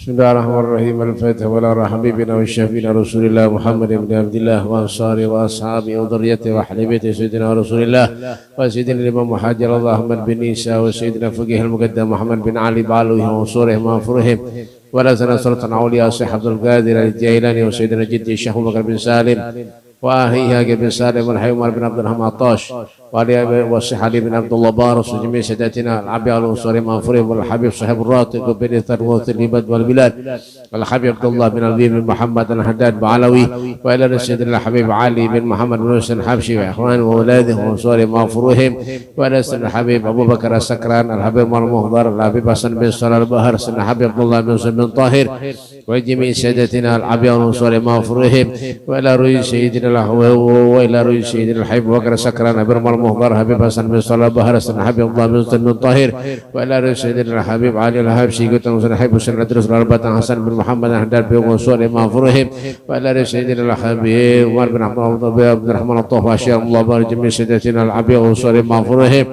Bismillahirrahmanirrahim. Al-Fatihah wa ala habibina wa syafiina Rasulillah Muhammad ibn Abdullah wa ansari wa ashabi wa dhurriyyati wa ahli baiti sayyidina Rasulillah wa sayyidina Imam Muhajir Allah Ahmad bin Isa wa sayyidina Faqih al-Muqaddam Muhammad bin Ali ba'aluhi wa usurih ma'furihim wa la sana sultan awliya Syekh Abdul Qadir al-Jailani wa sayyidina Jiddi Syekh Abu Bakar bin Salim wa ahiha bin Salim wal Haymar bin Abdul Rahman Atash wa Syekh Ali bin Abdullah Baras wa jami' sadatina al-Abi al-Usari ma'furih wal Habib sahib ar-Ratib bin Tarwat al-Ibad wal Bilad al-Habib Abdullah bin Al-Bib bin Muhammad al-Haddad ba'alawi wa ila Rasulillah Habib Ali bin Muhammad bin Hussein Habshi wa ikhwan wa awladih wa usari ma'furihim wa ila Rasulillah Habib Abu Bakar as-Sakran al-Habib al-Muhdar al-Habib Hasan bin Salah al-Bahar Sayyidina Habib Abdullah bin Hussein bin Tahir wa jami' sadatina al-Abi al-Usari ma'furihim wa ila Ruhi Sayyidina wa ila Ruhi Sayyidina Habib Bakar as-Sakran Habib al-Muhdar Habib Hasan bin Salah al-Bahar Sayyidina Habib Abdullah bin Hussein bin Tahir wa ila Ruhi Sayyidina Habib Ali al-Habshi Gutan Sayyidina Habib Hussein al-Adrus al-Arbatan Hasan bin Muhammad al-Haddad bin Usul ma'furihim wa ila Sayyidina al-Habib Umar bin Abdul Rahman al-Tahwashi Allah barik jami' sadatina al-Abi Usul ma'furihim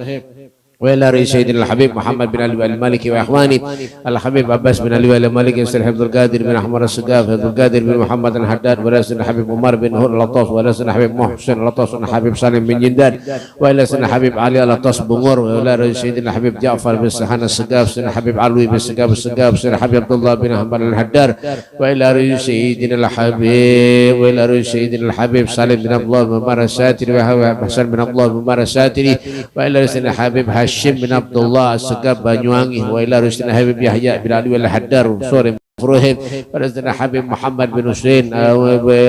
وإلى رئيس سيدنا الحبيب محمد بن علي المالكي وإخواني الحبيب عباس بن علي المالكي سيدنا عبد القادر بن أحمد السقاف عبد القادر بن محمد الحداد وإلى سيدنا الحبيب عمر بن هور اللطاف وإلى سيدنا الحبيب محسن اللطاف وإلى الحبيب سالم بن جندان وإلى سيدنا الحبيب علي اللطاف بمور وإلى رئيس سيدنا الحبيب جعفر بن سحان السقاف سيدنا الحبيب علوي بن السقاف سيدنا الحبيب عبد الله بن أحمد الحدار وإلى رئيس سيدنا الحبيب وإلى رئيس سيدنا الحبيب سالم بن عبد الله بن عمر الساتري وحسن بن عبد الله بن عمر الساتري وإلى سيدنا الحبيب هاشم بن عبد الله السقاف بanyuwangi وإلى رئيس الحبيب يحيى بن علي الحدار سوري مفروهم ورزقنا حبيب محمد بن حسين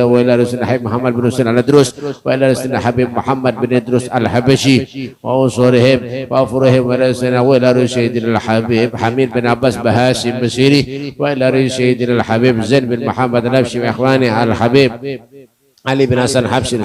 وإلى رزقنا حبيب محمد بن حسين الأدرس وإلى رزقنا حبيب محمد بن إدرس الحبشي وأنصارهم وأفرهم وإلى رزقنا الحبيب حميد بن عباس بهاشم بصيري وإلى رزقنا الحبيب زين بن محمد الأبشي وإخواني الحبيب علي بن حسن الحبشي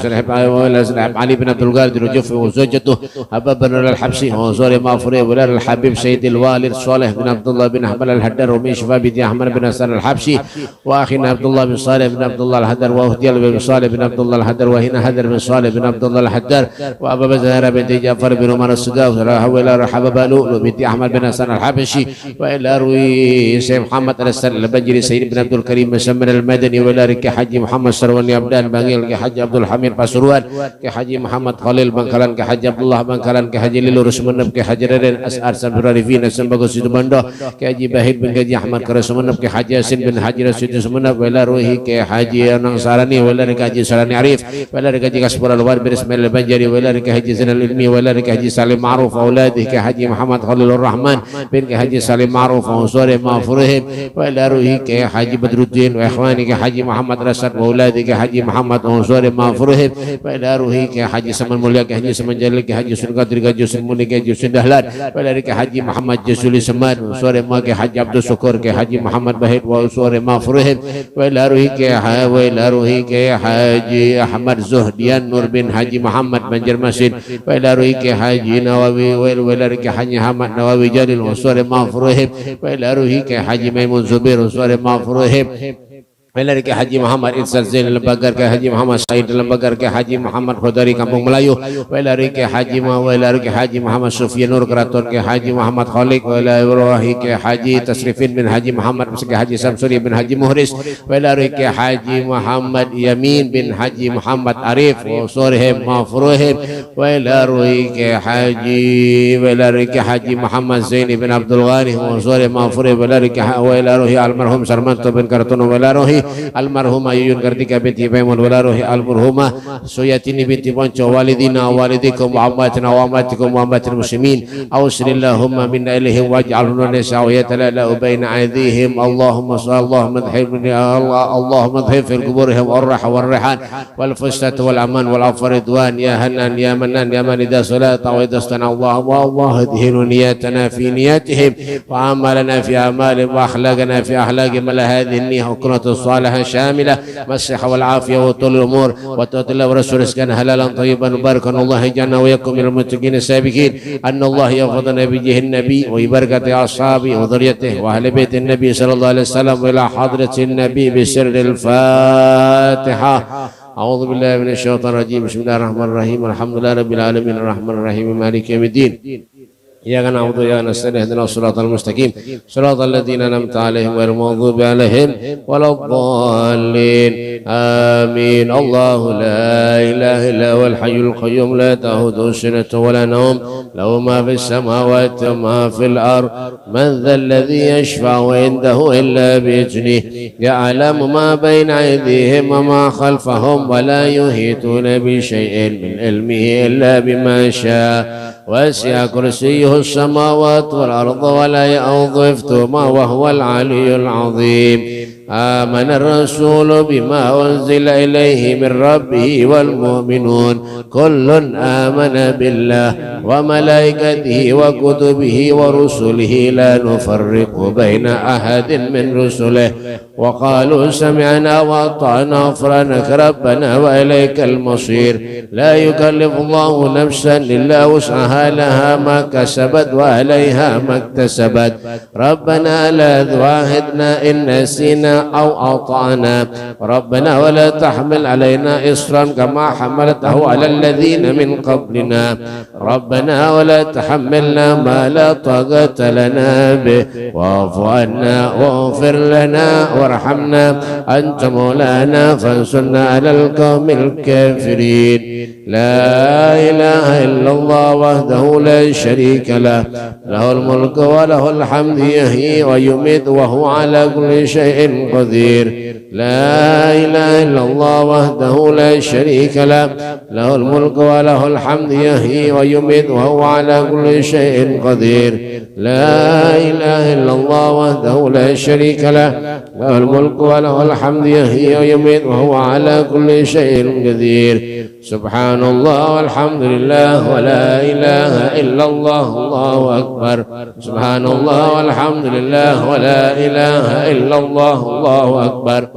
علي بن عبد القادر وجوفي وزوجته حباب بن الحبشي وزوري مغفوري ولا الحبيب سيد الوالد صالح بن عبد الله بن احمد الهدر ومن شفاء بن احمد بن حسن الحبشي واخينا عبد الله بن صالح بن عبد الله الهدر واهديل بن صالح بن عبد الله الهدر وهنا هدر بن صالح بن عبد الله الهدر وابا بزهره بنت جعفر بن عمر السقاف ولا حباب لؤلؤ بنت احمد بن حسن الحبشي والى روي سيد محمد البجري سيد بن عبد الكريم مسمن المدني ولا رك حج محمد سرواني عبدان ke Haji Abdul Hamid Pasuruan ke Haji Muhammad Khalil Bangkalan ke Haji Abdullah Bangkalan ke Haji Lilur Sumeneb ke Haji Raden As'ar Sabirarifin Sembagus Situbondo ke Haji Bahid bin Haji Ahmad ke Sumeneb ke Haji Yasin bin Haji Rasid Sumeneb wala ruhi ke Haji Anang Sarani wala ke Haji Sarani Arif wala ke Haji Kasbur Al-War bin Ismail Al-Banjari wala ke Haji Zainal Ilmi wala ke Haji Salim Ma'ruf auladih ke Haji Muhammad Khalilur Rahman bin ke Haji Salim Ma'ruf Ansari Ma'furihim wala ruhi ke Haji Badruddin wa ikhwani ke Haji Muhammad Rasad wa auladih ke Haji Muhammad Ansari Ma'furihim wa ila ruhi ke Haji Saman Mulia ke Haji Saman Jalil ke Haji Sun Qadir ke Haji Sun Muni ke Haji Sun Dahlan wa ila ke Haji Muhammad Jasuli Samad Ansari Ma ke Haji Abdul Syukur ke Haji Muhammad Bahid wa Ansari Ma'furihim wa ila ruhi ke Haji Ahmad Zuhdian Nur bin Haji Muhammad Banjarmasin wa ila ruhi ke Haji Nawawi wa ila ke Haji Ahmad Nawawi Jalil wa Ansari Ma'furihim wa ila ruhi ke Haji Maimun Zubair Ansari Ma'furihim Welari ke Haji Muhammad Insal Zain Lembagar ke Haji Muhammad Said Lembagar ke Haji Muhammad Khodari Kampung Melayu welari ke Haji Muhammad Sufyan Nur Keraton ke Haji Muhammad Khalik welari ke Haji Tasrifin bin Haji Muhammad ke Haji Samsuri bin Haji Muhris welari ke Haji Muhammad Yamin bin Haji Muhammad Arif Usurihim Ma'furihim welari ke Haji Muhammad Zaini bin Abdul Ghani Usurihim Ma'furihim welari almarhum Sarmanto bin Kartono welari almarhumah Yuyun Kartika binti Maimun wala ruhi almarhumah Suyatini binti Ponco walidina walidikum wa ammatina wa ammatikum wa ammatil muslimin awsilillahumma minna ilaihim waj'alhuna nisa'uyatala baina aydihim Allahumma dhhib fil kuburihim warrah warrihan wal fustat wal aman wal afar ridwan ya hanan ya manan ya man idha salata wa idha stana Allah hadhinu niyatana fi niyatihim wa amalana fi amalihim wa akhlaqana fi akhlaqihim ala hadhihi niyah صالحا شاملة والصحة والعافية وطول الأمور وتوت الله ورسوله كان حلالا طيبا مباركا الله يجعلنا وياكم من المتقين السابقين أن الله يفضل بوجه النبي وبركة أصحابه وذريته وأهل بيت النبي صلى الله عليه وسلم إلى حضرة النبي بسر الفاتحة أعوذ بالله من الشيطان الرجيم بسم الله الرحمن الرحيم الحمد لله رب العالمين الرحمن الرحيم مالك يوم الدين إياك نعبد وإياك نستعين اهدنا الصراط المستقيم صراط الذين أنعمت عليهم غير المغضوب عليهم ولا الضالين آمين. الله لا إله إلا هو الحي القيوم لا تأخذه سنة ولا نوم له ما في السماوات وما في الأرض من ذا الذي يشفع عنده إلا بإذنه يعلم ما بين أيديهم وما خلفهم ولا يحيطون بشيء من علمه إلا بما شاء وسع كرسيه السماوات والأرض ولا يؤوده حفظهما وهو العلي العظيم. آمن الرسول بما أنزل إليه من ربه والمؤمنون كل آمن بالله وملائكته وكتبه ورسله لا نفرق بين أحد من رسله وقالوا سمعنا وأطعنا غفرانك ربنا وإليك المصير. لا يكلف الله نفسا إلا وسعها لها ما كسبت وعليها ما اكتسبت ربنا لا تؤاخذنا إن نسينا أو أطعنا ربنا ولا تحمل علينا إصرا كما حملته على الذين من قبلنا ربنا ولا تحملنا ما لا طاقة لنا به واعف عنا واغفر لنا وارحمنا أنت مولانا فانصرنا على القوم الكافرين. لا إله إلا الله وحده لا شريك له له الملك وله الحمد يحيي ويميت وهو على كل شيء قدير. لا إله إلا الله وحده لا شريك له له الملك وله الحمد يحيي ويميت وهو على كل شيء قدير. لا إله إلا الله وحده لا شريك له له الملك وله الحمد يحيي ويميت وهو على كل شيء قدير. سبحان الله والحمد لله ولا إله إلا الله الله أكبر. سبحان الله والحمد لله ولا إله إلا الله الله أكبر.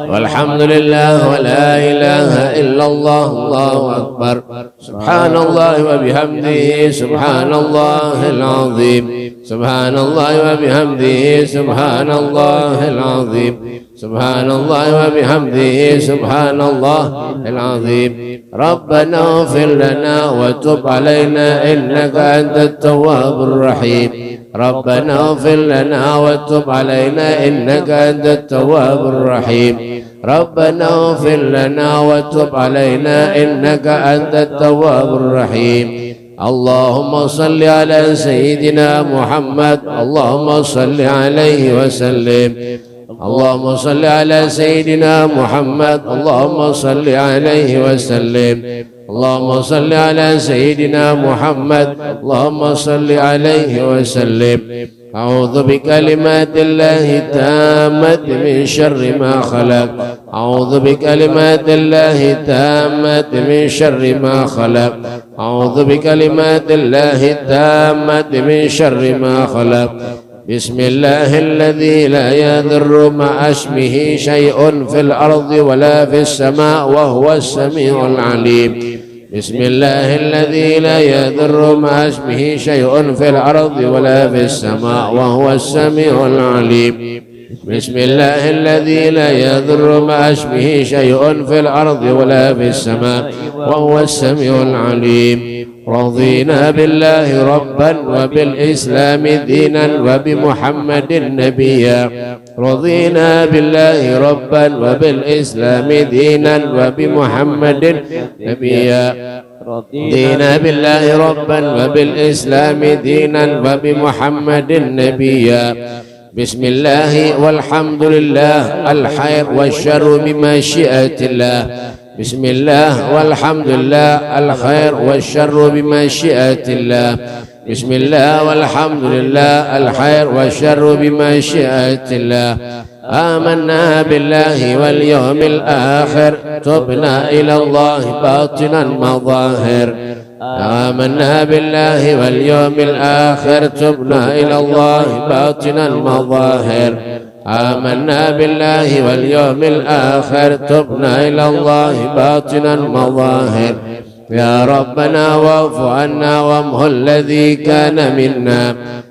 والحمد لله ولا إله إلا الله الله أكبر. سبحان الله وبحمده سبحان الله العظيم. سبحان الله وبحمده سبحان الله العظيم. سبحان الله وبحمده سبحان الله العظيم. ربنا اغفر لنا وتب علينا إنك أنت التواب الرحيم. ربنا اغفر لنا وتب علينا إنك أنت التواب الرحيم. ربنا اغفر لنا وتب علينا إنك أنت التواب الرحيم. اللهم صل على سيدنا محمد اللهم صل عليه وسلم. اللهم صل على سيدنا محمد اللهم صل عليه وسلم. اللهم صل على سيدنا محمد اللهم صل عليه وسلم. أعوذ بكلمات الله التامة من شر ما خلق. أعوذ بكلمات الله التامة من شر ما خلق. أعوذ بكلمات الله التامة من شر ما خلق. بسم الله الذي لا يضر مع اسمه شيء في الأرض ولا في السماء وهو السميع العليم. بسم الله الذي لا يضر مع اسمه شيء في الأرض ولا في السماء وهو السميع العليم. بسم الله الذي لا يضر مع اسمه شيء في الأرض ولا في السماء وهو السميع العليم. رضينا بالله ربا وبالإسلام دينا وبمحمد نبيا. رضينا بالله ربا وبالإسلام دينا وبمحمد نبيا. رضينا بالله ربا وبالإسلام دينا وبمحمد نبيا. بسم الله والحمد لله الخير والشر بمشيئة الله. بسم الله والحمد لله الخير والشر بمشيئة الله. بسم الله والحمد لله الخير والشر بمشيئة الله. آمنا بالله واليوم الآخر تبنا إلى الله باطنا مظاهر. آمنا بالله واليوم الآخر تبنا إلى الله باطنا مظاهر. آمنا بالله واليوم الآخر تبنا إلى الله باطنا مظاهر. يا ربنا واعف عنا وامه الذي كان منا.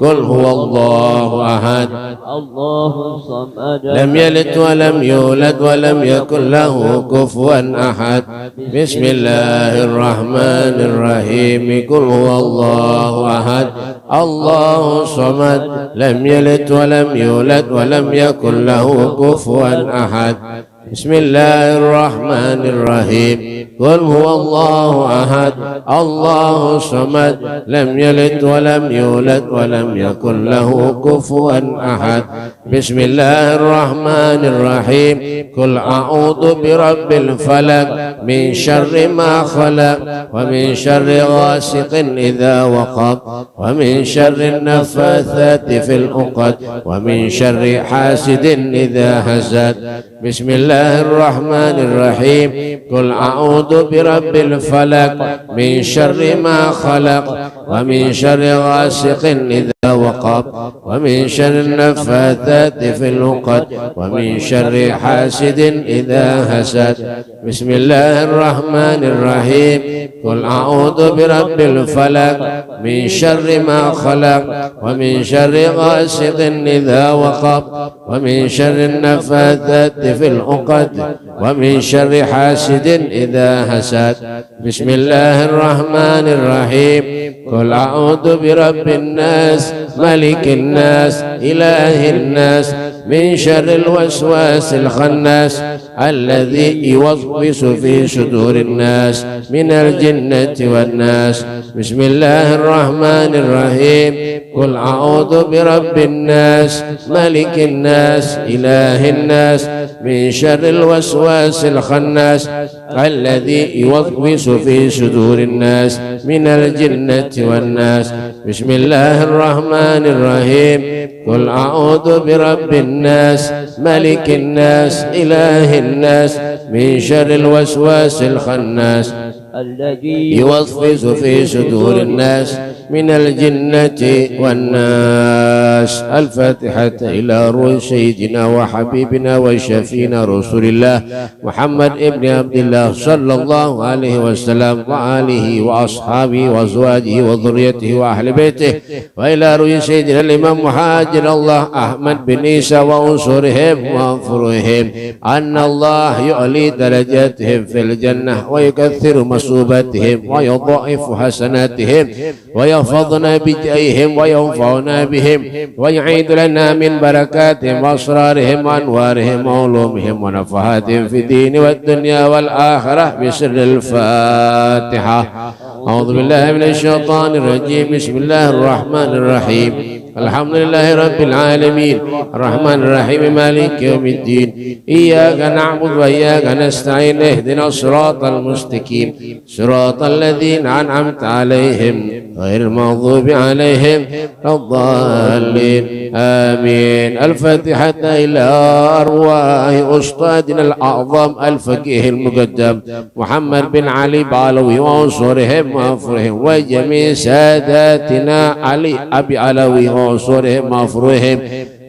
قل هو الله أحد الله الصمد لم يلد ولم يولد ولم يكن له كفوا أحد بسم الله الرحمن الرحيم قل هو الله أحد الله الصمد لم يلد ولم يولد ولم يكن له كفوا أحد بسم الله الرحمن الرحيم قل هو الله أحد الله الصمد لم يلد ولم يولد ولم يكن له كفوا أحد بسم الله الرحمن الرحيم قل أعوذ برب الفلق من شر ما خلق ومن شر غاسق إذا وقب ومن شر النفاثات في العقد ومن شر حاسد إذا حسد بسم الله الرحمن الرحيم قل أعوذ برب الفلق من شر ما خلق ومن شر غاسق إذا وقب ومن شر النفاثات في العقد ومن شر حاسد إذا حسد بسم الله الرحمن الرحيم قل أعوذ برب الفلق من شر ما خلق ومن شر غاسق إذا وقب ومن شر النفاثات في العقد ومن شر حاسد إذا حسد بسم الله الرحمن الرحيم قل أعوذ برب الناس ملك الناس إله الناس من شر الوسواس الخناس الذي يوسوس في صدور الناس من الجنة والناس بسم الله الرحمن الرحيم قل أعوذ برب الناس ملك الناس إله الناس من شر الوسواس الخناس الذي يوسوس في صدور الناس من الجنة والناس بسم الله الرحمن الرحيم قل أعوذ برب الناس ملك الناس إله الناس من شر الوسواس الخناس الذي يوسوس في صدور الناس من الجنة والناس. الفاتحة إلى روح سيدنا وحبيبنا وشفينا رسول الله محمد ابن عبد الله صلى الله عليه وسلم وآله وأصحابه وأزواجه وذريته وأهل بيته، وإلى روح سيدنا الإمام محاجر الله أحمد بن عيسى وأنصرهم وأنفرهم أن الله يعلي درجاتهم في الجنة ويكثر مصوباتهم ويضاعف حسناتهم ويحفظنا بجاههم وينفعنا بهم ويعيد لنا من بركاتهم وأسرارهم وأنوارهم وعلومهم ونفحاتهم في الدين والدنيا والآخرة بسر الفاتحة. أعوذ بالله من الشيطان الرجيم. بسم الله الرحمن الرحيم. الحمد لله رب العالمين الرحمن الرحيم مالك يوم الدين. إياك نعبد وإياك نستعين. اهدنا الصراط المستقيم صراط الذين أنعمت عليهم غير المغضوب عليهم ولا الضالين آمين. الفاتحة إلى أرواح أستاذنا الأعظم الفقيه المقدم محمد بن علي بعلوي وأنصرهم وأنفرهم وجميع ساداتنا علي أبي علوي وأنصرهم وأنفرهم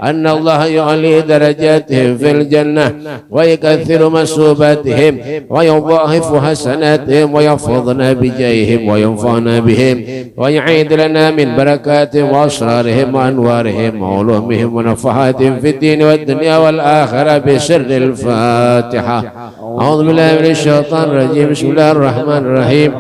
أن الله يعلي درجاتهم في الجنة ويكثر مسوباتهم ويضاعف حسناتهم ويحفظنا بجاههم وينفعنا بهم ويعيد لنا من بركاتهم وأسرارهم وأنوارهم وعلومهم ونفحاتهم في الدين والدنيا والآخرة بسر الفاتحة. أعوذ بالله من الشيطان الرجيم. بسم الله الرحمن الرحيم.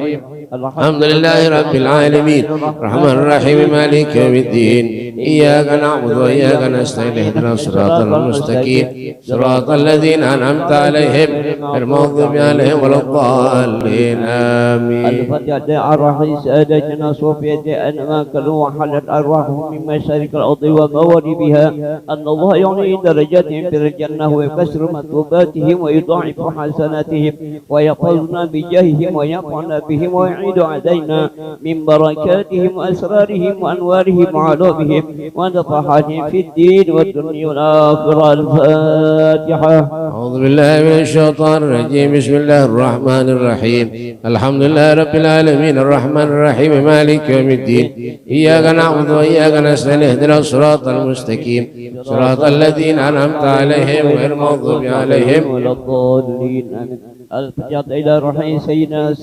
الحمد لله رب العالمين الرحمن الرحيم مالك يوم الدين. إياك نعبد وإياك نستعين. اهدنا الصراط المستقيم صراط الذين أنعمت عليهم غير المغضوب عليهم ولا الضالين آمين. الفاتحة الرحيم سادتنا صوفية أنما كلوا وحلت أرواحهم من مشارق الأرض ومغاربها أن الله يعلي درجاتهم في الجنة ويكسر مثوباتهم ويضاعف حسناتهم ويحفظنا بجاههم وينفعنا بهم ويعيد علينا من بركاتهم وأسرارهم وأنوارهم وعلومهم ونفحاتهم في الدين والدنيا والآخرة. الفاتحة. أعوذ بالله من الشيطان الرجيم. بسم الله الرحمن الرحيم. الحمد لله رب العالمين الرحمن الرحيم مالك يوم الدين. إياك نعبد وإياك نستعين. اهدنا الصراط المستقيم صراط الذين أنعمت عليهم غير المغضوب عليهم ولا الضالين آمين. الفجأة إلى روحي سيدنا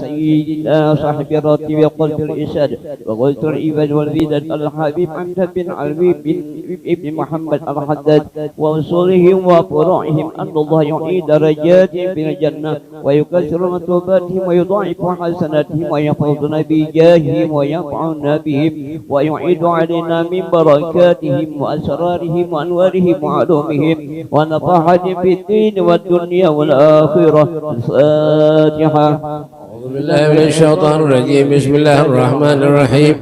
صاحب الراتب وقلت الإرشاد وقلت الإبن والبدد الحبيب عبد بن علوي بن ابن محمد الحداد وأصولهم وفروعهم أن الله يعيد درجاتهم في الجنة ويكثر مطلوباتهم ويضاعف حسناتهم ويحفظنا بجاههم وينفعنا بهم ويعيد علينا من بركاتهم وأسرارهم وأنوارهم وعلومهم ونفحهم في الدين والدنيا والآخرة. الفاتحة. أعوذ بالله من الشيطان الرجيم. بسم الله الرحمن الرحيم.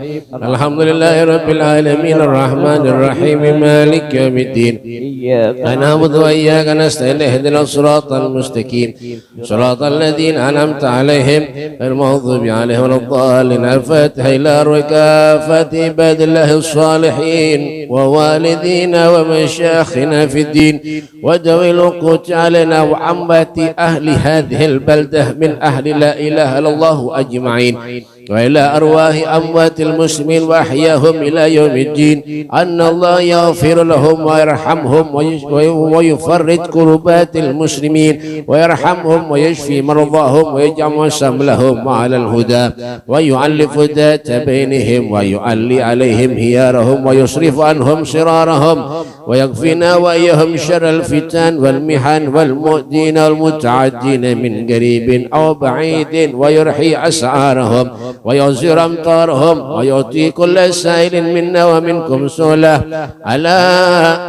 الحمد لله رب العالمين الرحمن الرحيم مالك يوم الدين. إياك نعبد وإياك نستعين اهدنا الصراط المستقيم صراط الذين أنعمت عليهم غير المغضوب عليهم ولا الضالين. الفاتحة. إلى كافة عباد الله الصالحين ووالدينا ومشايخنا في الدين وذوي الوقوت علينا وعامة أهل هذه البلدة من أهل لا إله إلا الله أجمعين وإلى أرواح أموات المسلمين وأحياهم إلى يوم الدين أن الله يغفر لهم ويرحمهم ويفرج كربات المسلمين ويرحمهم ويشفي مرضاهم ويجعل سملهم على الهدى ويعلف ذات بينهم ويعلي عليهم هيارهم ويصرف عنهم شرارهم ويكفينا وإياهم شر الفتن والمحن والمؤذين والمتعدين من قريب أو بعيد ويرحي أسعارهم وينزل أمطارهم ويعطي كل سائل منا ومنكم سؤله على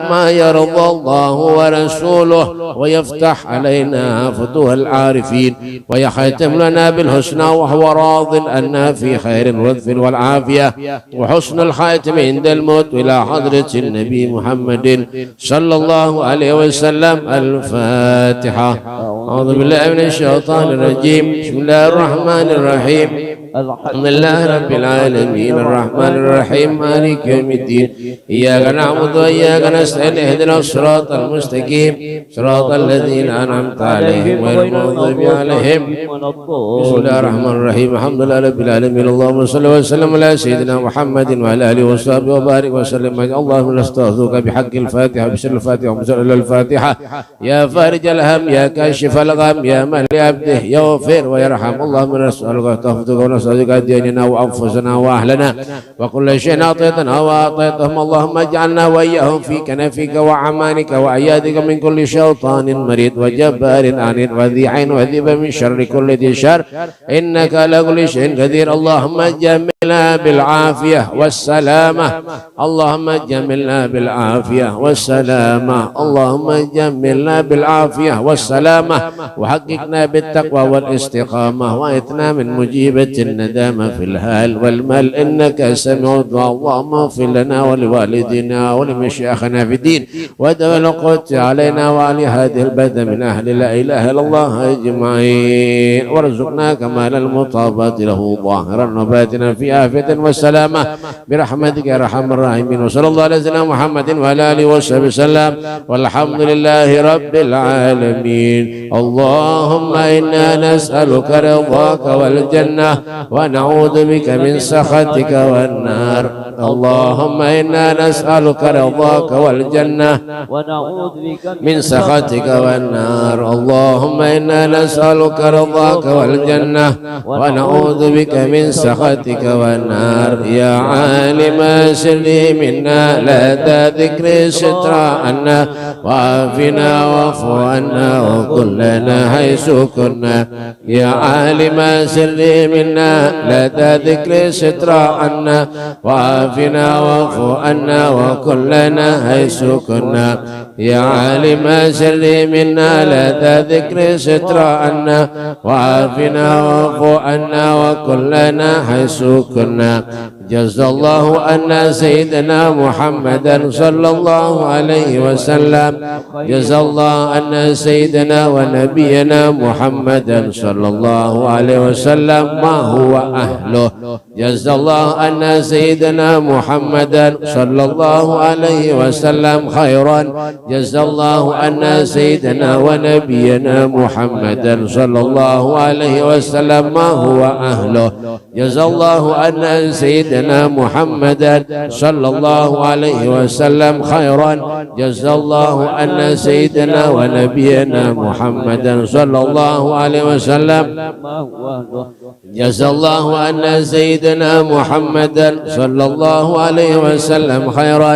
ما يرضى الله ورسوله ويفتح علينا فتوح العارفين ويختم لنا بالحسنى وهو راض أنا في خير ولطف والعافية وحسن الخاتم عند الموت إلى حضرة النبي محمد صلى الله عليه وسلم. الفاتحة. أعوذ بالله من الشيطان الرجيم. بسم الله الرحمن الرحيم. الحمد لله رب العالمين الرحمن الرحيم مالك يوم الدين. إياك نعبد وإياك نستعين اهدنا الصراط المستقيم صراط الذين أنعمت عليهم غير المغضوب عليهم. بسم الله الرحمن الرحيم. الحمد لله رب العالمين اللهم صل وسلم على سيدنا محمد وعلى آله وصحبه وبارك وسلم. اللهم نستغفرك بحق الفاتحة بسر الفاتحة وبسر الفاتحة. يا فارج الهم يا كاشف الغم يا من لعبده يغفر ويرحم. اللهم نسألك تغفرك ونسألك ديننا وأنفسنا وأهلنا وكل شيء أعطيتنا وأعطيتهم. اللهم اجعلنا وإياهم في كنفك وعمانك وأيادك من كل شيطان مريد وجبار عنيد وذي عين وذيب من شر كل ذي شر إنك على كل شيء قدير. اللهم جملنا بالعافية والسلامة. اللهم جملنا بالعافية والسلامة. اللهم جملنا بالعافية والسلامة وحققنا بالتقوى والاستقامة وإتنا من مجيبة الندامة في الهال والمال إنك سميع الدعاء. اللهم اغفر لنا ولوالدينا ولمشايخنا في الدين ودول القوت علينا وعلى هذه البلد من أهل لا إله إلا الله أجمعين وارزقنا كمال المطابات له ظاهرا وباطنا في عافية والسلامة برحمتك يا أرحم الراحمين. وصلى الله على سيدنا محمد وعلى آله وصحبه وسلم والحمد لله رب العالمين. اللهم إنا نسألك رضاك والجنة ونعوذ بك من سخطك والنار. اللهم إنا نسألك رضاك والجنة ونعوذ بك من سخطك والنار. اللهم إنا نسألك رضاك والجنة ونعوذ بك من سخطك والنار. يا عالم سري منا لا تذكر ستر عنا وعافنا واعف عنا وكلنا حيث كنا. يا عالم سري منا لا تذكر ستر عنا وعافنا واعف عنا وكلنا حيث كنا. يا عالم سري منا لا تذكر ستر عنا وعافنا واعف عنا وكلنا حيث كنا. جزا الله أن سيدنا محمدا صلى الله عليه وسلم. جزا الله أن سيدنا ونبينا محمدا صلى الله عليه وسلم ما هو أهله. جزا الله أن سيدنا محمدا صلى الله عليه وسلم خيرا. جزا الله أن سيدنا ونبينا محمدا صلى الله عليه وسلم ما هو أهله. جزا الله أن سيدنا ونبينا محمدا صلى الله عليه وسلم خيرا جزا الله أن سيدنا ونبينا محمدا صلى الله عليه وسلم جزا الله أن سيدنا محمدا صلى الله عليه وسلم خيرا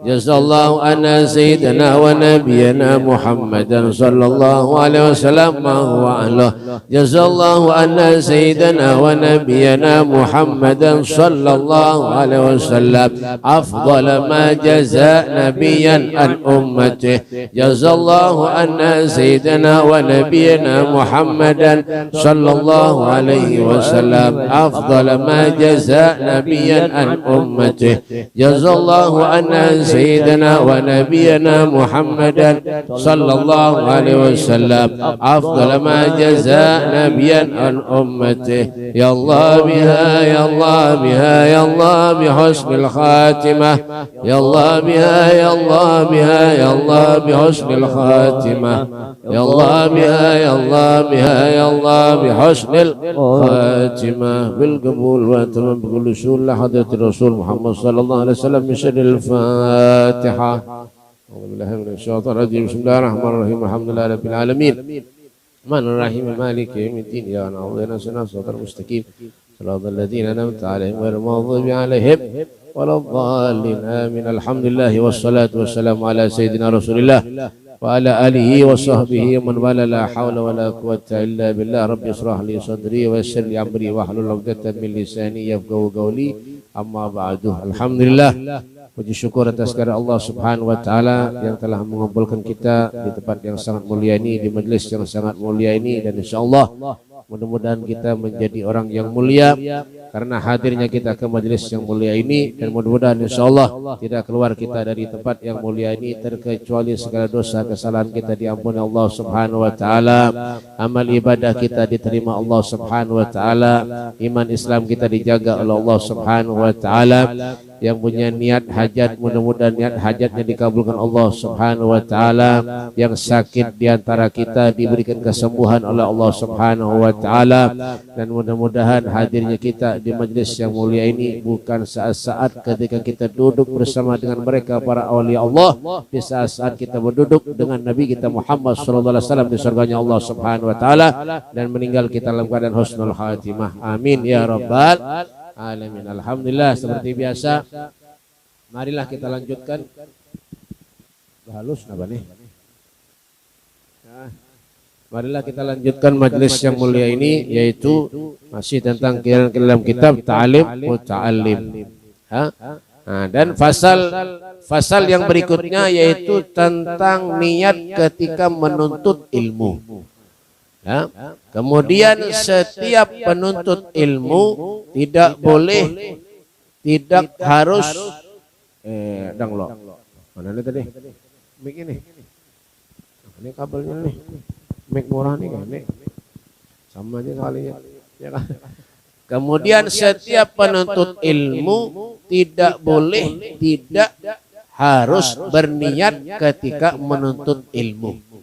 جزا الله أن سيدنا ونبينا محمدا صلى الله عليه وسلم ما هو أهله جزا الله أن سيدنا ونبينا محمدا صلى الله عليه وسلم أفضل ما جزى نبيا عن أمته جزا الله أن سيدنا ونبينا محمدا صلى الله عليه وسلم أفضل ما جزى نبيا عن أمته جزا الله أن سيدنا ونبينا محمدا صلى الله عليه وسلم أفضل ما جزى نبيا عن أمته يا الله بها يا الله بها يا الله بحسن الخاتمة يا الله بها يا الله بها يا الله بحسن الخاتمة يا الله بها يا الله بها يا الله بحسن الخاتمة بالقبول والتمام بكل شؤون لحضرة الرسول محمد صلى الله عليه وسلم من شر الفاتحة أعوذ بالله من الشيطان الرجيم بسم الله الرحمن الرحيم الحمد لله رب العالمين الرحمن الرحيم مالك يوم الدين إياك نعبد وإياك نستعين صراط المستقيم صراط الذين أنعمت عليهم غير المغضوب عليهم ولا الضالين آمين الحمد لله والصلاة والسلام على سيدنا رسول الله وعلى آله وصحبه ومن والاه لا حول ولا قوة إلا بالله رب اشرح لي صدري ويسر لي أمري واحلل عقدة من لساني يفقهوا قولي أما بعد alhamdulillah. Puji syukur atas kehadirat Allah Subhanahu wa taala yang telah mengumpulkan kita di tempat yang sangat mulia ini, di majelis yang sangat mulia ini, dan insyaallah mudah-mudahan kita menjadi orang yang mulia karena hadirnya kita ke majelis yang mulia ini, dan mudah-mudahan insyaallah tidak keluar kita dari tempat yang mulia ini terkecuali segala dosa kesalahan kita diampuni Allah Subhanahu wa taala, amal ibadah kita diterima Allah Subhanahu wa taala, iman Islam kita dijaga oleh Allah Subhanahu wa taala. Yang punya niat hajat mudah-mudahan niat hajatnya dikabulkan Allah Subhanahu wa taala. Yang sakit di antara kita diberikan kesembuhan oleh Allah Subhanahu wa taala, dan mudah-mudahan hadirnya kita di majelis yang mulia ini bukan saat-saat ketika kita duduk bersama dengan mereka para awliya Allah, di saat-saat kita berduduk dengan Nabi kita Muhammad sallallahu alaihi wasallam di surganya Allah Subhanahu wa taala, dan meninggal kita dalam keadaan husnul khatimah. Amin ya rabbal alamin. Alhamdulillah, seperti biasa marilah kita lanjutkan. Halus napa nih? Marilah kita lanjutkan majelis yang mulia ini, yaitu masih tentang dalam kitab Ta'lim Muta'allim. Dan fasal yang berikutnya yaitu tentang niat ketika menuntut ilmu. Kemudian setiap penuntut ilmu tidak boleh, tidak harus mana ini tadi mic ini kabelnya nih, mic murah nih kan nih, sama aja kalinya ya kan? Kemudian setiap penuntut ilmu tidak boleh, tidak harus berniat ketika menuntut ilmu.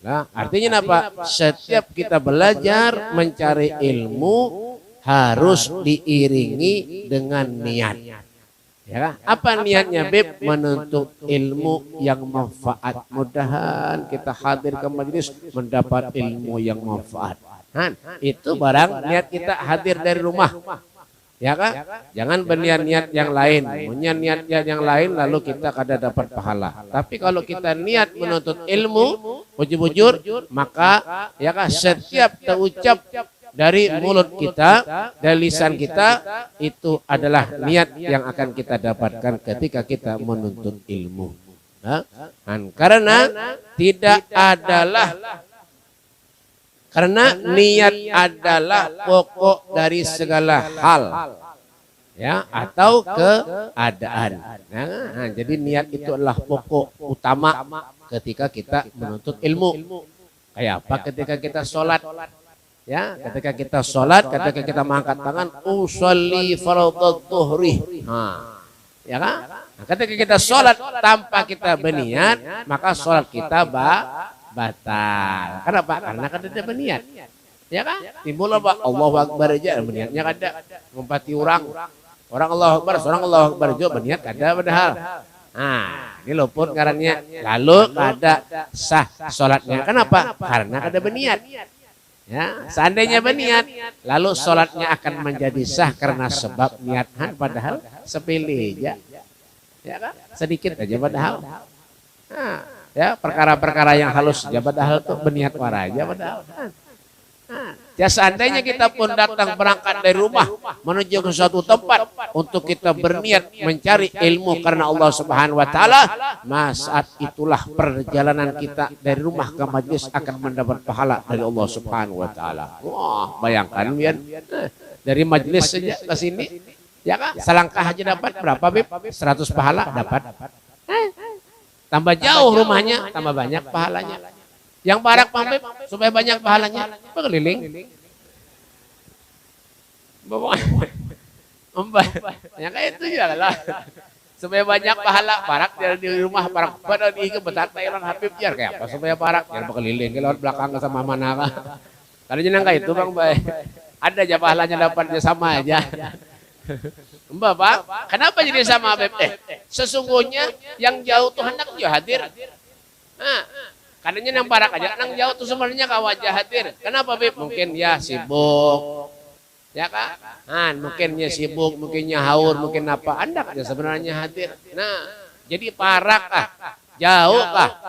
Nah, artinya apa? Setiap kita belajar mencari ilmu harus diiringi dengan niat. Ya kan? Apa niatnya, Beb? Menuntut ilmu yang manfaat. Mudahan kita hadir ke majelis mendapat ilmu yang manfaat. Itu barang niat kita hadir dari rumah. Ya kan? Jangan berniat-niat yang lain. Punya niat yang lain lalu kita kada dapat pahala. Tapi kalau kita niat menuntut ilmu, bujur-bujur, maka ya kan setiap terucap dari mulut kita, dari lisan kita, itu adalah niat yang akan kita dapatkan ketika kita menuntut ilmu. Karena tidak adalah karena niat adalah pokok dari segala hal, ya, atau keadaan. Nah, jadi niat itu adalah pokok utama ketika kita menuntut ilmu. Kayak apa? Ketika kita sholat, ya, ketika kita sholat, ketika kita mengangkat tangan, usolli fardhu dhuhri. Ya kan? Nah, ketika kita sholat tanpa kita berniat, maka sholat kita batal. Kenapa? Karena kan tidak berniat. Ya kan? Timbul apa? Allahu Akbar aja berniatnya kada ngumpati orang. Orang Allahu Akbar, seorang Allahu Akbar juga berniat kada padahal. Nah, ini luput ngarannya. Lalu kada sah sholatnya. Kenapa? Karena kada berniat. Ya, seandainya berniat, lalu sholatnya akan menjadi sah karena sebab niatan padahal sepele aja. Ya kan? Sedikit aja padahal. Nah, ya perkara-perkara yang halus aja padahal tuh berniat wara aja padahal. Ya seandainya kita pun datang berangkat dari rumah menuju ke suatu tempat untuk kita berniat mencari ilmu karena Allah Subhanahu wa taala, saat itulah perjalanan kita dari rumah ke majelis akan mendapat pahala dari Allah Subhanahu wa taala. Wah, bayangkan Bian, dari majelis saja ke sini ya kan selangkah aja dapat berapa Bib? 100 pahala dapat. Tambah jauh rumahnya, tambah banyak pahalanya. Yang barak pambib supaya banyak pahalanya, berkeliling. Yang kayak itu juga lah. Supaya banyak pahala, barak di rumah, barak pada di kebetulan Thailand Habib jar kayak apa supaya barak jar berkeliling ke lewat belakang ke sama mana kah. Kalau jenang kayak itu Bang Bay. Ada aja pahalanya dapatnya sama aja. Mbak Pak, kenapa jadi sama Habib? Sesungguhnya yang jauh tuh hendak juga hadir. Kadangnya yang barak aja, yang jauh tuh sebenarnya wajah hadir. Kenapa Bib? Mungkin ya sibuk, ya kan? Mungkinnya sibuk, mungkinnya haur, mungkin apa? Anda aja sebenarnya hadir. Nah, jadi parak jauh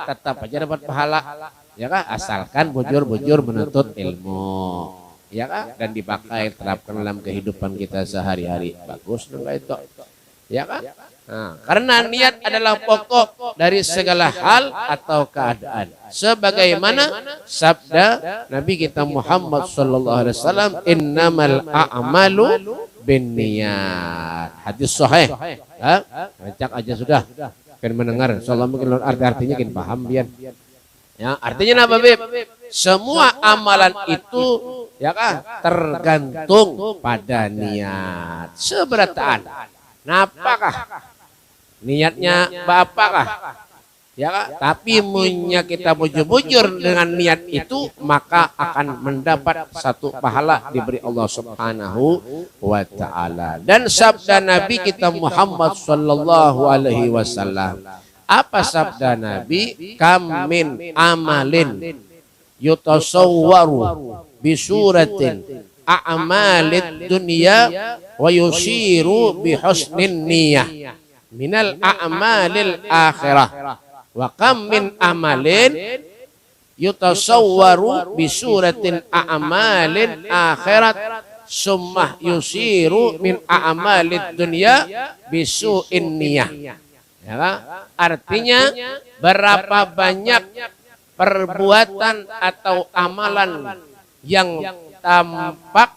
tetap aja dapat pahala, ya kan? Asalkan bujur-bujur menuntut ilmu, ya kan? Dan dipakai terapkan dalam kehidupan kita sehari-hari. Bagus dong itu, ya kan? Nah, karena niat adalah pokok dari segala hal atau keadaan. Sebagaimana sabda Nabi kita Muhammad sallallahu alaihi wasallam, innamal a'malu binniyat. Hadis sahih. Baca aja sudah. Kan mendengar, insyaallah mungkin artinya kan paham biar. Ya, artinya apa, Bib? Semua amalan itu ya kan tergantung pada niat. Seberataan. Napakah niatnya bapakah? Ya kan? Tapi munya kita bujur-bujur dengan niat itu, maka akan mendapat satu pahala diberi Allah Subhanahu wa taala. Dan sabda Nabi kita Muhammad sallallahu alaihi wasallam. Apa sabda Nabi? Kam min amalin yutasawwaru bisuratin a'malid dunya wa yusiru bi husnin niyah minal a'malil akhirah wa kam min amalin yutasawwaru bi suratin a'malil akhirat summa yusiru min a'malid dunya bi su'in niyah. Ya, artinya berapa banyak perbuatan atau amalan yang tampak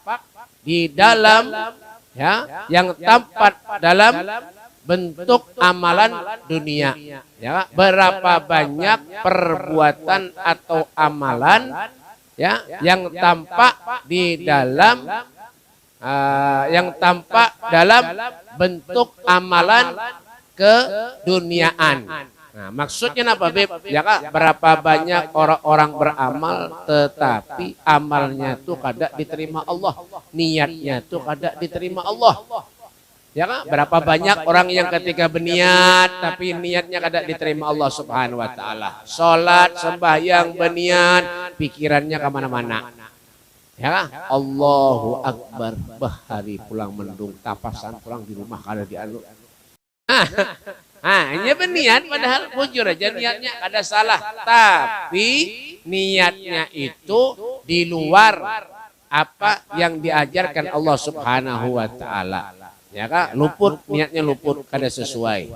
di dalam yang tampak dalam bentuk amalan dunia, ya, berapa banyak perbuatan atau amalan yang tampak di dalam bentuk amalan keduniaan. Nah, maksudnya apa, Bib? Ya kan, berapa banyak orang-orang beramal tetapi amalnya tuh kada diterima Allah, niatnya tuh kada diterima Allah. Ya kan, berapa banyak orang yang ketika berniat tapi niatnya kada diterima Allah Subhanahu wa taala. Salat, sembahyang, berniat, pikirannya kemana-mana. Ya kan? Allahu Akbar, bahari pulang mendung, tapasan pulang di rumah kada dianu. Hanya berniat padahal bujur aja niatnya ada salah, tapi niatnya itu di luar apa yang diajarkan Allah Subhanahu wa taala. Ya kan, luput, niatnya luput kada sesuai.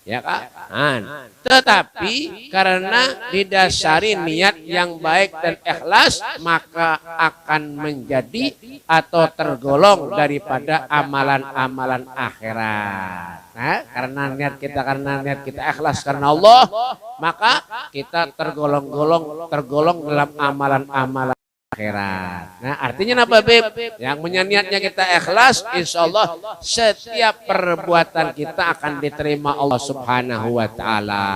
Ya kan? Tetapi karena didasari niat yang baik dan ikhlas, maka akan menjadi atau tergolong daripada amalan-amalan akhirat. Nah, karena niat kita ikhlas karena Allah, maka kita tergolong dalam amalan-amalan akhirat. Nah, artinya apa, Bib? Yang niatnya kita ikhlas, insya Allah setiap perbuatan kita akan diterima Allah Subhanahu wa taala.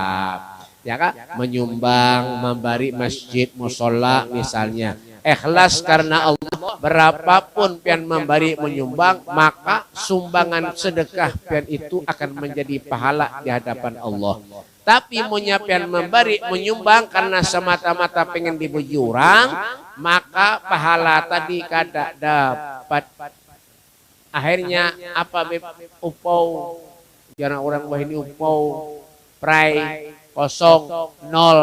Ya kan? Menyumbang, memberi masjid, musola misalnya. Ikhlas karena Allah. Berapapun pian memberi menyumbang, maka sumbangan sedekah pian itu akan menjadi pahala di hadapan Allah. Tapi munya pian memberi menyumbang karena semata-mata pengen dipuji orang, maka pahala tadi kada dapat. Akhirnya apa upau, jangan orang wah ini upau prai kosong nol.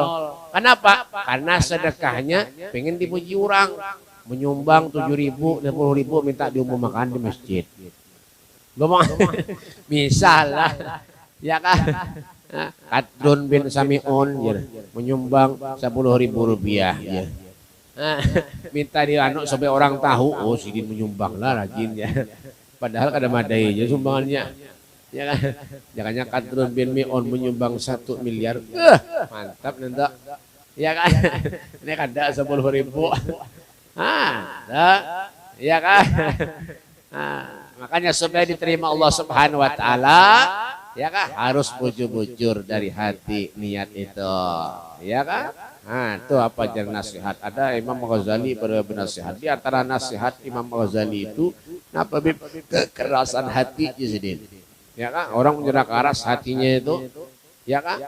Kenapa? Karena sedekahnya pengen dipuji orang, menyumbang 7.000, 10.000 minta diumum makan di masjid. Ngomong misal lah, ya kan? Kadrun bin Sami'un menyumbang 10.000 rupiah. Ya. Minta dia anak sampai orang tahu, oh Sidin menyumbang lah rajin ya. Padahal kada madai aja sumbangannya. Ya kan? Jangannya Kadrun bin Mi'un menyumbang 1 miliar. Mantap nanti. Ya kan? Ini kada 10.000. Ya kan? Makanya supaya diterima Allah Subhanahu wa taala, ya kan? Harus bujur-bujur dari hati niat itu. Ya kan? Itu apa jadi nasihat? Ada Imam Ghazali bernasihat. Di antara nasihat Imam Ghazali itu apa kekerasan hati Sidin. Ya kan? Orang menjadi keras hatinya itu. Ya kan?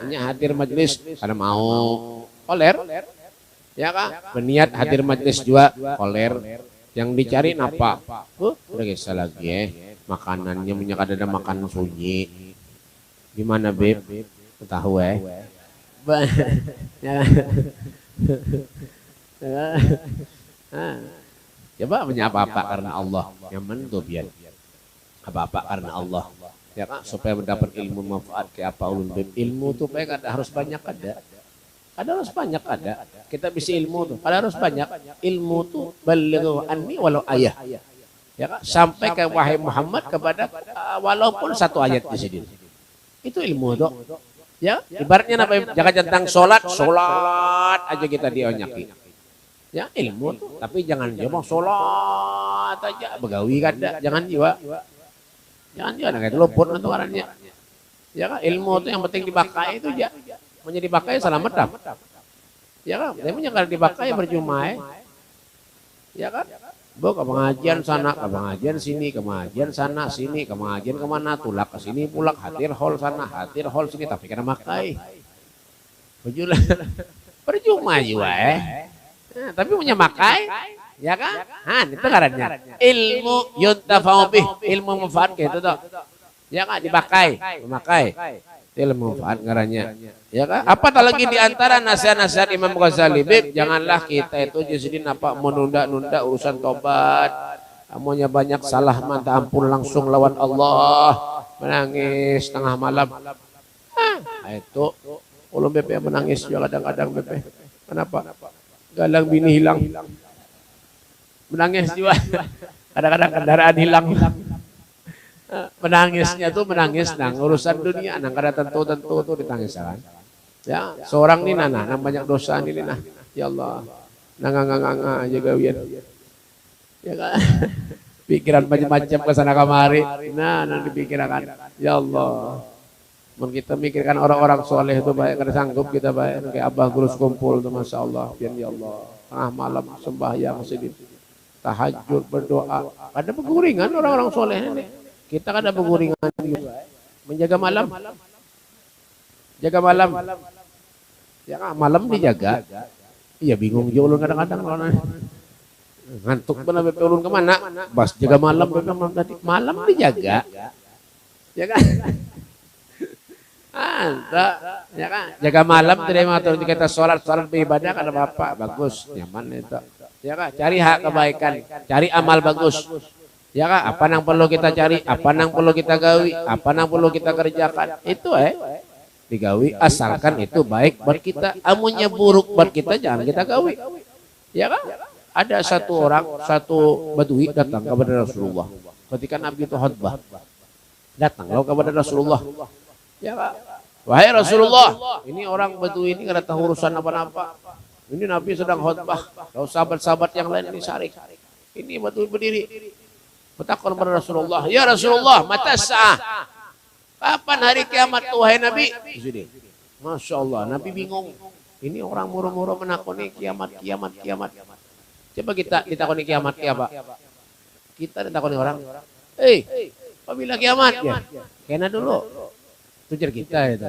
Ini hadir majelis karena mau koler. Ya kan? Berniat hadir majelis juga koler. Yang dicari apa? Udah kisah lagi makanannya punya ada makan sunyi. Gimana Beb? Tahu Coba punya apa-apa karena Allah. Yang mentu biar apa-apa karena Allah. Ya kan? Supaya mendapat ilmu manfaat ke apa ulun Beb. Ilmu tuh harus banyak ada. Harus banyak ada. Kita bisa ilmu tuh. Harus banyak. Ilmu tuh balighu anni walau ayah. Ya kan? Sampai ke wahai Muhammad kepada walaupun satu ayat di sini. Itu ilmu tuh. Ya, ibaratnya apa? Jangan tentang sholat aja kita dionyaki. Ya, ilmu tuh. Tapi jangan ngomong sholat aja begawi kada. Jangan jiwa. Jangan kayak luput itu orangnya. Ya kan? Ilmu tuh yang penting dipakai itu aja. Menjadi dipakai selamat dah. Ya kan? Tapi kalau dipakai berjumah. Ya kan? Ke pengajian sana, ke pengajian sini, ke pengajian sana, sini, ke pengajian kemana, tulak ke sini, pulak, hadir hall sana, hadir hall sini, tapi kena makai. Berjulah. Berjumah juga tapi punya makai. Ya kan? Itu karannya. Ilmu yuntafa'u bih, ilmu manfaat gitu tuh. Ya kan? Dipakai, memakai. Ilmu manfaat ngarannya. Ya kan? Apatah lagi di antara nasihat-nasihat Imam Ghazali, Beb, janganlah kita itu jadi apa menunda-nunda urusan tobat. Amunya banyak salah minta ampun langsung lawan Allah. Menangis tengah malam. Itu ulun BP menangis juga kadang-kadang BP. Kenapa? Galang bini hilang. Menangis juga. Kadang-kadang kendaraan hilang. Menangisnya tuh menangis nang urusan dunia nang kada tentu tuh ditangis kan. Ya, seorang ini nang banyak dosa ini nah. Ya Allah. Nanganga aja gawian. Ya kan. Pikiran macam-macam ke sana kemari. Nang dipikirkan. Ya Allah. Mun kita mikirkan orang-orang soleh itu baik kada sanggup kita baik kayak Abah Gurus kumpul tuh Masya Allah. Ya Allah. Tengah malam sembahyang sedih. Tahajud berdoa. Ada peguringan orang-orang soleh ini. Kita kan ada penguringan juga. Menjaga malam. Jaga malam. Ya kan malam dijaga. Iya bingung juga ulun kadang-kadang ngantuk benar BP ulun kemana? Bas jaga malam tadi. Malam dijaga. Ya kan? Ya kan? Jaga malam terima atau kita sholat beribadah kan apa-apa. Bagus. Nyaman itu. Ya kan? Cari hak kebaikan. Cari amal bagus. Ya kan, apa yang perlu kita cari, apa yang perlu kita gawi, apa yang perlu kita kerjakan, itu digawi asalkan itu baik buat kita. Amunnya buruk buat kita jangan kita gawi. Ya kan? Ada satu badui datang kepada Rasulullah. Ketika Nabi itu khutbah, datang kepada Rasulullah. Ya kan? Wahai Rasulullah, ini orang badui ini kada tahu urusan apa-apa. Ini Nabi sedang khutbah. Kalau sahabat-sahabat yang lain ini sarik. Ini badui berdiri. Bertakon kepada Rasulullah, ya Rasulullah, mata sa'ah. Kapan hari kiamat wahai Nabi? Masya Allah, Nabi bingung. Ini orang muru-muru menakoni kiamat. Coba kita ditakoni kiamat apa? Kita ditakoni orang, apabila kiamat ya? Kena dulu. Tujar kita itu.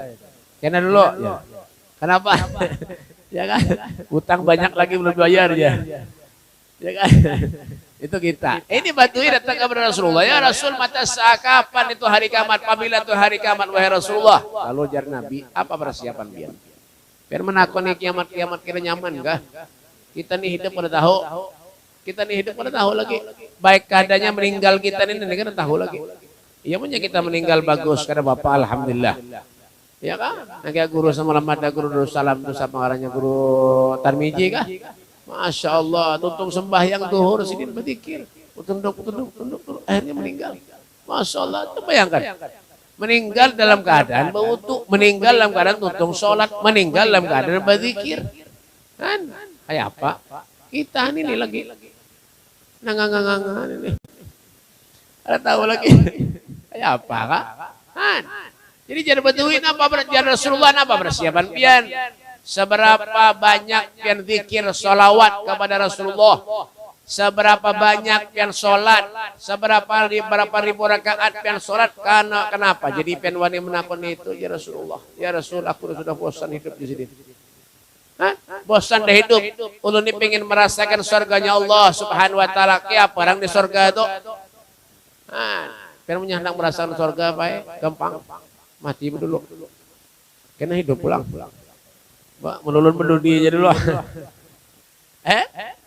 Kena dulu ya. Kenapa? Ya kan? Utang banyak lagi belum bayar ya. Ya kan? Itu kita. Ini Badui datang kepada Rasulullah. Ya Rasul, mata kapan itu hari kiamat? Apabila itu hari kiamat wahai Rasulullah? Lalu jar Nabi, apa persiapan biar? Biar menakoni kiamat kira nyaman kah? Kita nih hidup pada tahu. Kita nih hidup pada tahu lagi. Baik keadaannya meninggal kita ini kan tahu lagi. Iya punya kita meninggal bagus karena Bapak alhamdulillah. Ya kan? Nah, kayak guru sama lamada guru salam itu sama orangnya guru Tarmiji kah? Masya Allah, tuntung sembahyang zuhur sini berzikir, tunduk, akhirnya meninggal. Masya Allah, itu bayangkan, meninggal dalam keadaan berwudu, meninggal dalam keadaan tuntung sholat, meninggal dalam keadaan berzikir, kan? Kayak apa? Kita ini lagi, nangangangan ini, ada tahu lagi, kayak apa kak? Kan? Jadi jadi betuin apa berjalan Rasulullah apa persiapan pian? Seberapa banyak pian zikir sholawat kepada Rasulullah, seberapa banyak pian sholat, berapa ribu rakaat pian sholat, kenapa? Jadi pian wani menakoni itu ya Rasulullah, ya Rasul aku sudah bosan hidup di sini. Hah? Bosan dah hidup, ulun ini pengen merasakan surganya Allah Subhanahu Wa Taala. Kayak apa orang di surga itu? Pian punya hendak merasakan surga baik, gampang, mati dulu, kena hidup pulang. Pak, menulun aja dulu.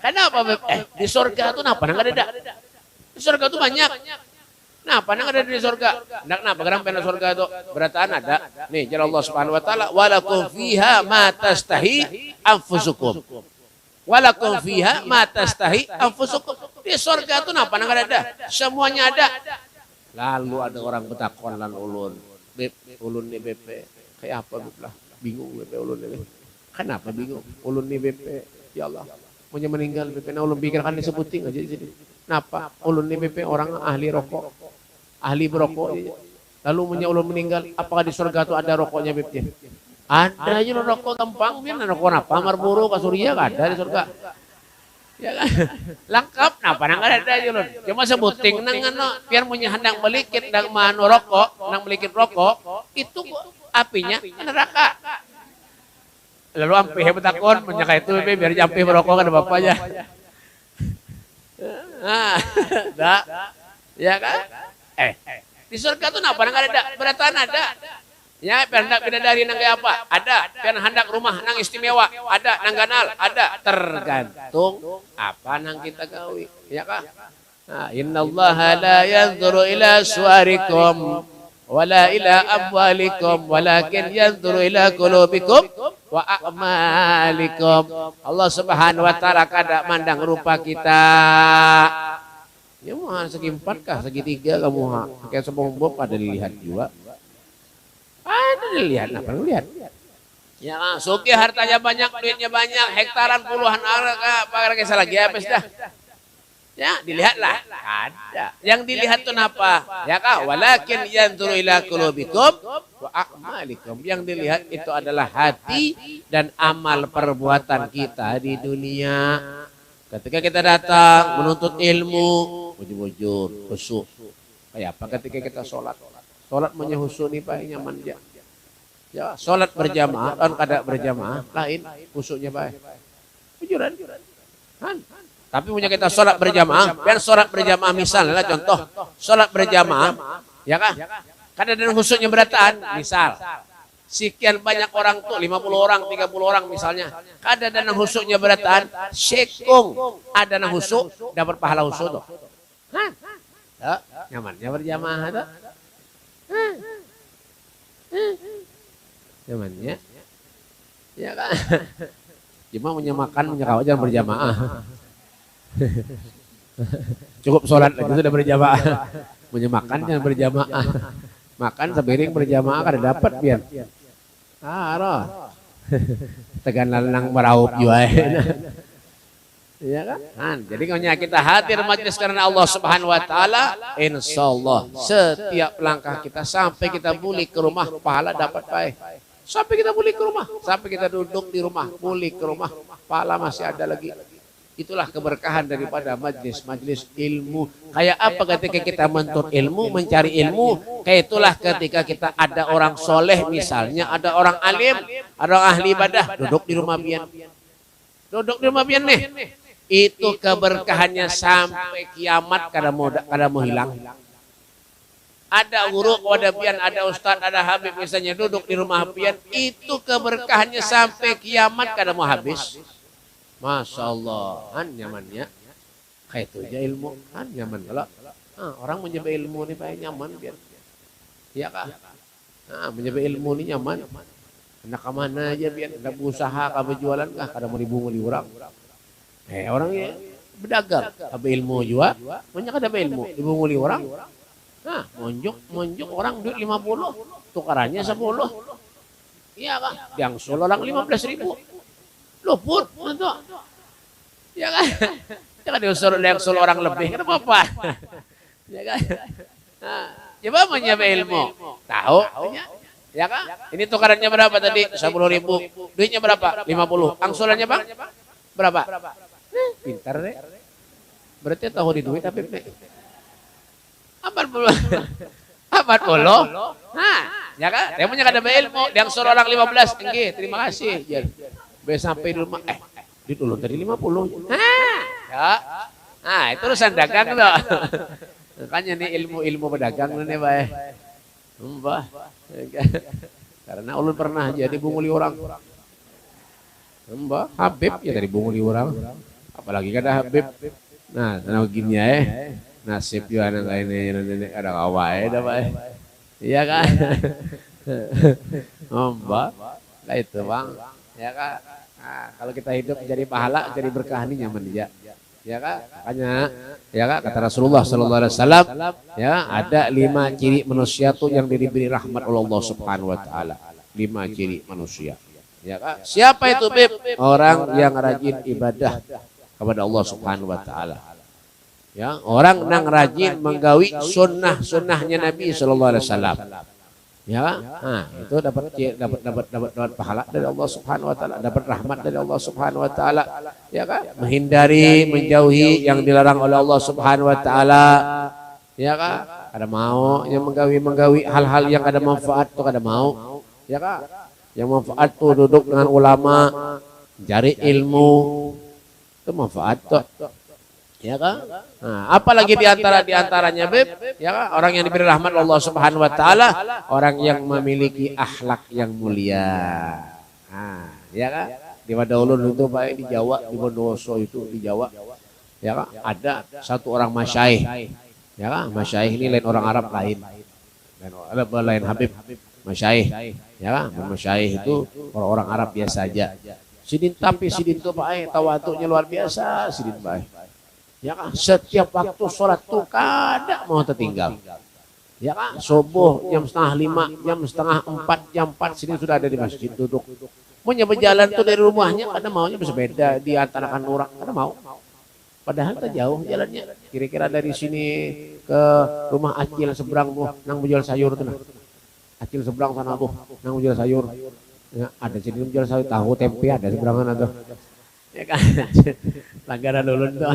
Kenapa? Di surga itu kenapa? Nggak ada. Di surga itu banyak. Kenapa? Nggak ada di surga. Kenapa? Karena pena surga itu berataan ada. Nih, jalan Allah Subhanahu Wa Taala. Walakum fiha ma tastahi anfusukum. Walakum fiha ma tastahi anfusukum. Di surga itu kenapa? Nggak ada. Semuanya ada. Lalu ada orang bertakon lan ulun. Ulun nih BP. Kayak apa lah? Bingung BP ulun ini. Kenapa bingung? Ulun nih BP, ya Allah, punya meninggal BP. Nah ulun pikirkan disebutin aja di sini. Kenapa? Ulun nih BP orang ahli rokok, ahli berokok. Lalu punya ulun meninggal, apakah di surga itu ada rokoknya BP? Ada aja rokok gampang, biar rokok apa? Marlboro, Kasuria, ada di surga. Ya kan? Lengkap, kenapa? Nggak ada aja ulun. Cuma sebuting, biar punya hendak melikit, hendak manu rokok, hendak melikit rokok, itu apinya neraka. Lalu ampe hebat takon menyakai itu biar jampe merokok kan bapaknya. Dah, ya kan? Di surga tuh kenapa nggak ada? Beratan ada. Ya, hendak bidadari nang kayak apa? Ada. Pian hendak rumah nang istimewa, ada. Nang ganal, ada. Tergantung apa nang kita gawi, ya kah? Innallaha la yanzuru ila suwarikum wala ila amwalikum walakin yanzuru ila qulubikum wa a'malikum. Allah Subhanahu Wa Taala kada mandang rupa kita. Ya mah segi 4 kah, segi 3 kamu kayak SpongeBob ada dilihat juga. Ada dilihat, apa lihat? Ya suki hartanya banyak, duitnya banyak, hektaran puluhan apa salah lagi apa dah. Ya, dilihatlah. Ada. Yang dilihat itu apa? Ya kah? Walakin yanzuru ila qulubikum wa a'malikum. Yang dilihat itu adalah hati dan amal perbuatan kita di dunia. Ketika kita datang menuntut ilmu, bujur-bujur, khusyuk. Kayak apa ketika kita sholat? Sholat menyusun nih Pak, nyaman aja. Ya, sholat berjamaah, kan kada berjamaah, lain khusyuknya baik. Bujuran. Kan? Tapi punya kita sholat berjamaah, dan sholat berjamaah misalnya contoh, sholat berjamaah, ya kah? Kadang-kadang khususnya berataan, misal, sekian banyak orang tuh, 50 orang, 30 orang misalnya, kadang-kadang khususnya berataan, sekung, ada nang khusuk, dapat pahala khusuk tuh. Hah? Nyamannya berjamaah tuh. Nyamannya, ya kan? Cuma menyamakan, menyekawat jangan berjamaah. Cukup sholat lagi sudah berjamaah. Punya makan jangan berjamaah. Makan sepiring berjamaah kada dapat pian. Roh. Tegan lanang meraup juga. Iya kan? Jadi kalau kita hadir majlis karena Allah Subhanahu Wa Taala, insyaallah setiap langkah kita sampai kita balik ke rumah pahala dapat baik. Sampai kita balik ke rumah, sampai kita duduk di rumah, balik ke rumah, pahala masih ada lagi. Itulah keberkahan daripada majlis ilmu. Kayak apa ketika kita menuntut ilmu, mencari ilmu. Kayak itulah ketika kita ada orang soleh misalnya, ada orang alim, ada orang ahli ibadah, duduk di rumah pian. Duduk di rumah pian nih. Itu keberkahannya sampai kiamat kada mau hilang. Ada guru, ada pian, ada ustadz, ada habib misalnya duduk di rumah pian. Itu keberkahannya sampai kiamat kada mau habis. Masya Allah, kan nyamannya. Kayak itu aja ilmu, kan nyaman. Kalau orang menyebut ilmu ini paling nyaman biar. Iya kah? Menyebut ilmu ini nyaman. Anak kemana aja biar, ada berusaha, kabe jualan kah, kada mau dibunguli orang. Orangnya berdagang, kabe ilmu juga, banyak kada ilmu, dibunguli orang. Monjuk orang duit 50, tukarannya 10. Iya kah? Yang solo orang 15.000. Luput, itu. Ya kan? Jangan diusul orang lebih, kan apa-apa. Ya kan? Coba menyebut ilmu. Tahu? Ya kan? Ini tukarannya berapa tadi? 10.000. Duitnya berapa? 50. Angsurannya bang? Berapa? Pintar deh. Berarti tahu di duit tapi 40. Ya kan? Dia punya kada ilmu. Yang suruh orang 15. Enggak, terima kasih. Sampai di rumah, di dulu tadi 50. Ya. Itu urusan dagang loh. Makanya nih ilmu pedagang nih, Pak. Mbah. Karena ulun pernah jadi bunguli orang. Mbah, Habib ya dari bunguli orang. Apalagi kada Habib. Nah, tenang gini ya. Nasib juga anak ini ada kawai dah, Pak. Iya kan? Mbah. Lah itu, Bang. Ya kan? Kalau kita hidup jadi pahala, jadi berkah ini nyaman dia. Ya kan? Makanya ya kan kata Rasulullah sallallahu alaihi wasallam, ya, ada 5 ciri manusia tuh yang diberi rahmat oleh Allah Subhanahu wa taala. 5 ciri manusia. Ya kan? Siapa itu, Bib? Orang yang rajin ibadah kepada Allah Subhanahu wa taala. Ya, orang yang rajin menggawi sunnah-sunnahnya Nabi sallallahu alaihi wasallam. Ya, itu dapat pahala dari Allah Subhanahu wa taala, dapat rahmat dari Allah Subhanahu wa taala. Ya kan? Menghindari, menjauhi yang dilarang oleh Allah Subhanahu wa taala. Ya kan? Kada mau yang menggawi hal-hal yang ada manfaat tuh kada mau. Ya kan? Yang manfaat tuh duduk dengan ulama, cari ilmu. Itu manfaat tuh. Ya kan? Apalagi diantaranya Beb, ya kan? Orang yang diberi rahmat Allah Subhanahu wa taala, orang yang memiliki akhlak yang mulia. Ya kan? Di Wadawulun itu Pak di Jawa, di Bondowoso itu di Jawa. Ya kan? Ada satu orang masyaikh. Ya kan? Masyaikh ini lain orang Arab lain. Lain Habib, masyaikh. Ya kan? Masyaikh itu orang-orang Arab biasa aja. Sidin itu Pak tawaduknya luar biasa, sidin Pak. Ya kan, setiap waktu sholat tuh kada mau tertinggal. Ya kan, subuh jam 4:30, jam 3:30, jam 4 sini sudah ada di masjid duduk. Mau berjalan tuh dari rumahnya, kada maunya bersepeda di antarakan orang, kada mau. Padahal tak jauh jalannya. Kira-kira dari sini ke rumah Acil seberang tuh, nang menjual sayur tuh. Acil seberang sana tuh, nang menjual sayur. Ya, ada sini menjual sayur, tahu tempe ada seberangan tuh. Ya kan, langgaran ulun tuh.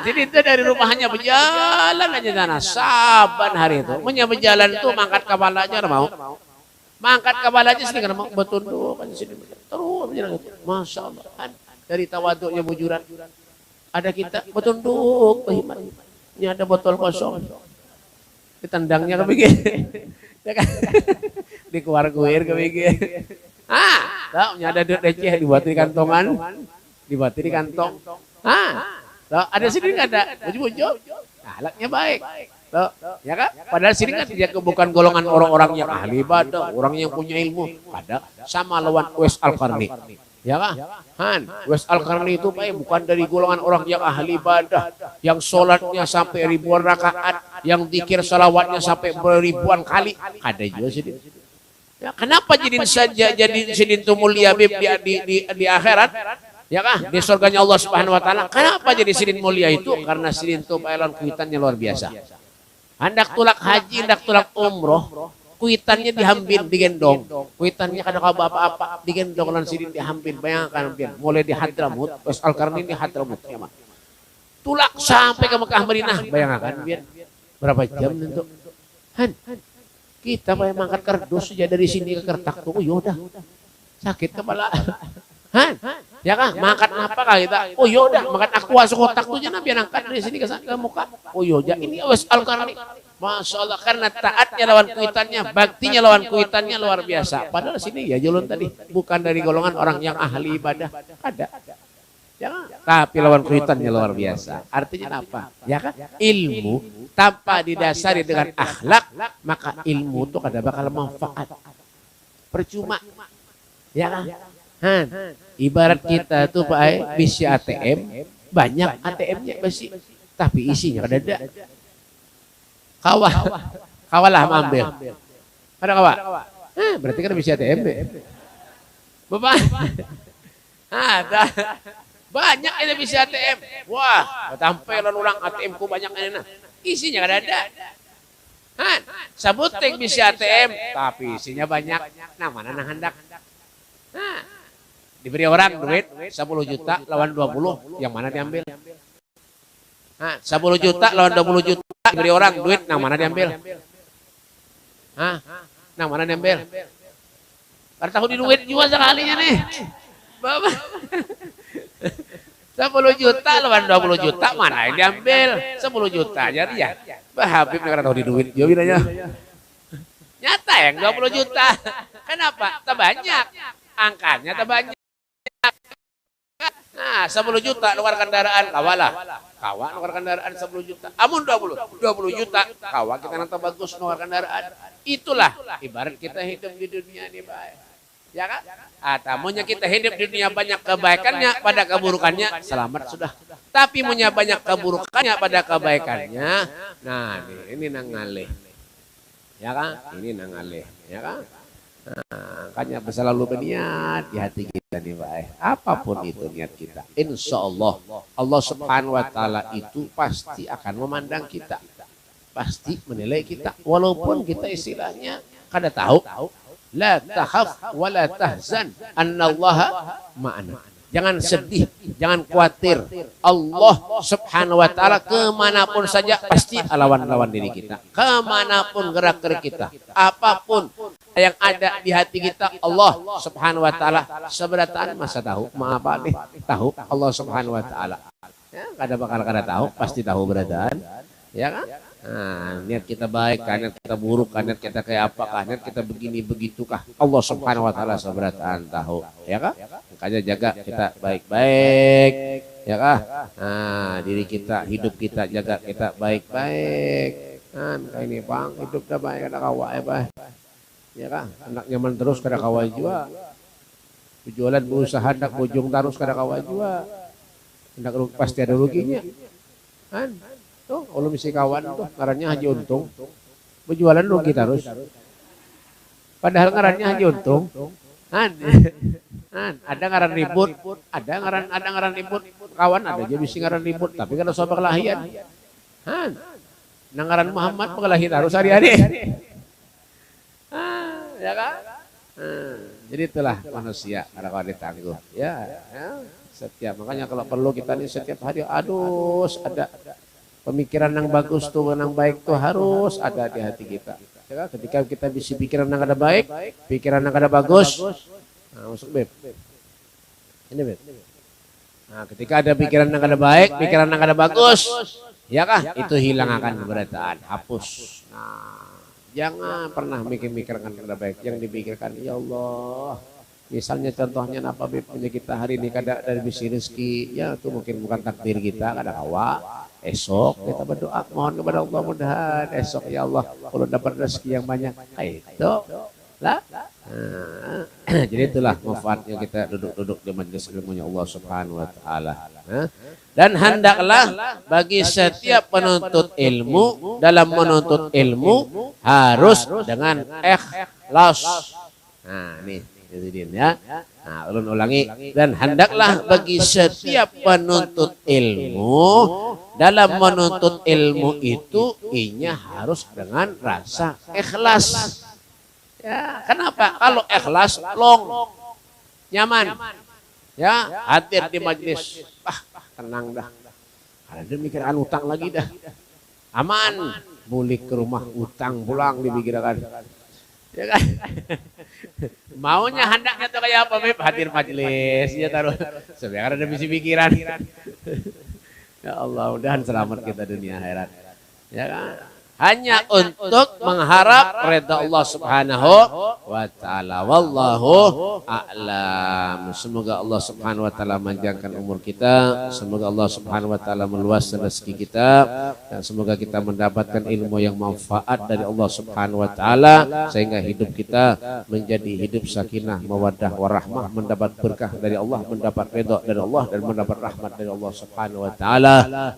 Jadi itu dari rumahnya berjalan aja sana, saban hari itu. Punya berjalan tuh mangkat kepala aja mau. Mangkat kepala aja sini mau bertunduk aja sini. Terus berjalan gitu. Masya Allah. Dari tawaduknya bujuran. Ada kita bertunduk, berhimat. Ini ada botol kosong. Ditendangnya kebegin. Ya kan? Dikeluar-keluar kebegin. Tahu ada duit receh dibuat di kantongan, dibuat di kantong. Tahu ada sini nggak ada, bujuk-bujuk. Akhlaknya baik. Tahu, ya kan? Padahal sini kan dia bukan golongan orang-orang yang ahli ibadah, orang yang punya ilmu. Ada sama lawan Uwais Al-Qarni. Ya kan? Uwais Al-Qarni itu bukan dari golongan orang yang ahli ibadah, yang sholatnya sampai ribuan rakaat, yang zikir salawatnya sampai beribuan kali. Ada juga sini. Ya, kenapa jadi sidin itu mulia Bib di akhirat? Ya kan? Di surganya Allah Subhanahu wa taala. Kenapa jadi sidin mulia itu? Karena sidin itu paelan kuitannya luar biasa. Hendak tulak haji, hendak tulak umroh, kuitannya diambil digendong, kuitannya kada kau apa-apa digendong lan sidin diambil, bayangkan pian mulai di Hadramut, Wes Al-Qarni di Hadramut ya mah. Tulak sampai ke Mekah Madinah, bayangkan pian berapa jam untuk Han kita bayang mangkat kardus saja dari sini ke Kertak tuh, yaudah sakit kepala Han ya kah mangkat apa kah kita, oh yaudah mangkat aqua sekotak tuh jangan biar angkat dari sini ke muka, oh yaudah ini Wes Al-Qarni. Masya Allah, karena taatnya lawan kuitannya, baktinya lawan kuitannya luar biasa. Padahal sini ya Julun tadi bukan dari golongan orang yang ahli ibadah, ada. Jangan. Tapi lawan kuitannya luar biasa. Artinya apa? Ya kan? Ilmu tanpa didasari dengan akhlak, maka ilmu itu kada bakal manfaat. Percuma. Ya kan? Ibarat kita tuh Pak bisi ATM, banyak ATM-nya besi, tapi isinya kada ada. Kawalah ambil. Ada kawa? Berarti kan bisa ATM. Bapak. Ada. Banyak ini bisa ATM. Wah, tampil orang ATM ku banyak ini nah. Isinya kada ada. Sabuting bisa ATM, tapi isinya banyak. Nah, mana nang hendak? Diberi orang duit 10 juta lawan 20, yang mana diambil? 10 juta lawan 20 juta diberi orang duit, nang mana diambil? Nang mana diambil? Karena tahu di duit juga sekalinya nih. Bapak. 10 juta lawan 20 juta mana yang diambil? 10 juta jadi ya. Pak Habib karena tahu di duit juga aja. Nyata yang 20 juta. Kenapa? Tak banyak. Angkanya tak banyak. Nah, 10 juta luar kendaraan, kawalah. Kawa luar kendaraan 10 juta. Amun 20 juta, kawa kita nanti bagus luar kendaraan. Itulah ibarat kita hidup di dunia ini baik. Ya kan? Tamunya kita hidup di dunia banyak kebaikannya pada keburukannya, selamat sudah. Tapi punya banyak keburukannya pada kebaikannya, nah ini nangaleh. Ya kan? Ini nangaleh, ya kan? Makanya selalu berniat di hati kita nih Pak. Apapun itu niat kita, insya Allah Allah Subhanahu Wa Taala itu pasti akan memandang kita, pasti menilai kita, walaupun kita istilahnya kada tahu. La tahaf wa la tahzan annallaha ma'ana. Jangan sedih, jangan khawatir. Allah Subhanahu Wa Taala kemanapun saja pasti lawan diri kita. Kemanapun gerak-gerik kita, apapun yang ada di hati kita, Allah Subhanahu Wa Taala seberatan masa tahu, apa deh tahu Allah Subhanahu Wa Taala. Ya, kada tahu, pasti tahu beradaan, ya kan? Nah, niat kita baik, niat kita buruk, niat kita kayak apa, niat kita begini begitukah, Allah Subhanahu Wa Taala seberatan tahu, ya kan? Makanya jaga kita baik-baik, ya kan? Nah, diri kita, hidup kita jaga kita baik-baik. Kan kayak ini Bang, hidup dah baik ada kawa ya Bang. Ya kan? Anak nyaman terus kada kawa juga. Jualan berusaha hendak bojong terus kada kawa juga. Hendak pasti ada ruginya. Kan? Tuh, kalau misi kawan tuh ngarannya Haji Untung. Berjualan rugi terus. Padahal ngarannya Haji Untung. Ada ngaran ribut, ada ngaran ribut. Kawan ada aja bisa ngaran ribut, tapi kalau soal kelahian. Ngaran Muhammad pengelahi terus hari-hari. Ya kan? Jadi itulah manusia karena kalau ditangguh. Ya. Setiap makanya kalau perlu kita nih setiap hari ada pemikiran yang bagus tuh, yang baik tuh harus ada di hati kita. Ya, ketika kita bisa pikiran yang ada baik, pikiran yang ada bagus, nah, masuk Beb. Ini Beb. Nah, ketika ada pikiran yang ada baik, pikiran yang ada bagus, ya kah? Itu hilang akan keberadaan, hapus. Nah, jangan pernah mikir-mikirkan yang ada baik, yang dipikirkan ya Allah. Misalnya contohnya apa Beb, kita hari ini kada dari bisi rezeki, ya itu mungkin bukan takdir kita, kada kawa. Esok kita berdoa mohon kepada Allah mudahan esok ya Allah kalau dapat rezeki yang banyak itu lah. Jadi itulah manfaatnya kita duduk-duduk di majelis ilmunya Allah Subhanahu Wa Taala. Dan hendaklah bagi setiap penuntut ilmu dalam menuntut ilmu harus dengan ikhlas. Nah nih jadi ya. Nah, ulun ulangi, dan hendaklah bagi setiap penuntut ilmu dalam menuntut ilmu itu inya harus dengan rasa ikhlas. Ya, kenapa? Kalau ikhlas, long, nyaman. Ya, hadir di majlis, tenang dah. Ada mikiran utang lagi dah. Aman, balik ke rumah utang pulang dipikirkan. Ya kan? Maunya hendaknya tuh kayak apa, Beb? Hadir majlis, ya taruh. Sebenarnya ada misi pikiran. Ya Allah, mudahan selamat kita dunia akhirat. Ya kan? Hanya untuk mengharap redha Allah Subhanahu wa taala. Wallahu a'lam. Semoga Allah Subhanahu wa taala memanjangkan umur kita, semoga Allah Subhanahu wa taala meluaskan rezeki kita, dan semoga kita mendapatkan ilmu yang manfaat dari Allah Subhanahu wa taala sehingga hidup kita menjadi hidup sakinah, mawaddah, warahmah, mendapat berkah dari Allah, mendapat redha dari Allah, dan mendapat rahmat dari Allah Subhanahu wa taala.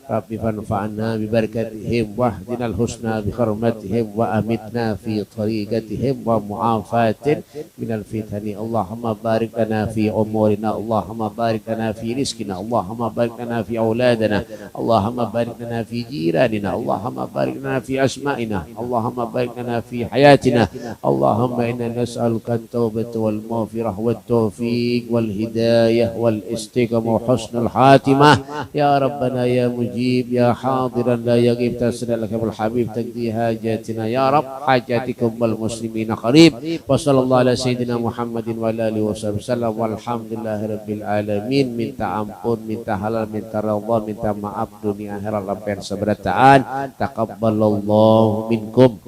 Rabbi fanfa'na bi barakatihim wahdinal husna بحرمتهم وأمتنا في طريقتهم ومعافاة من الفتن. اللهم بارك لنا في أمورنا، اللهم بارك لنا في رزقنا، اللهم بارك لنا في أولادنا، اللهم بارك لنا في جيراننا، اللهم بارك لنا في أسمائنا، اللهم بارك لنا في حياتنا. اللهم إنا نسألك التوبة والمغفرة والتوفيق والهداية والاستقامة وحسن الخاتمة يا ربنا يا مجيب يا حاضرا لا يغيب. تسأل لك بالحبيب تقضي حاجاتنا يا رب، حاجاتكم والمسلمين قريب. وصلى الله على سيدنا محمد وعلى آله وصحبه وسلم والحمد لله رب العالمين. Minta ampun, minta halal, minta ridha, minta maaf dunia akhirat, lampian seberataan. Taqabbalallahu minkum.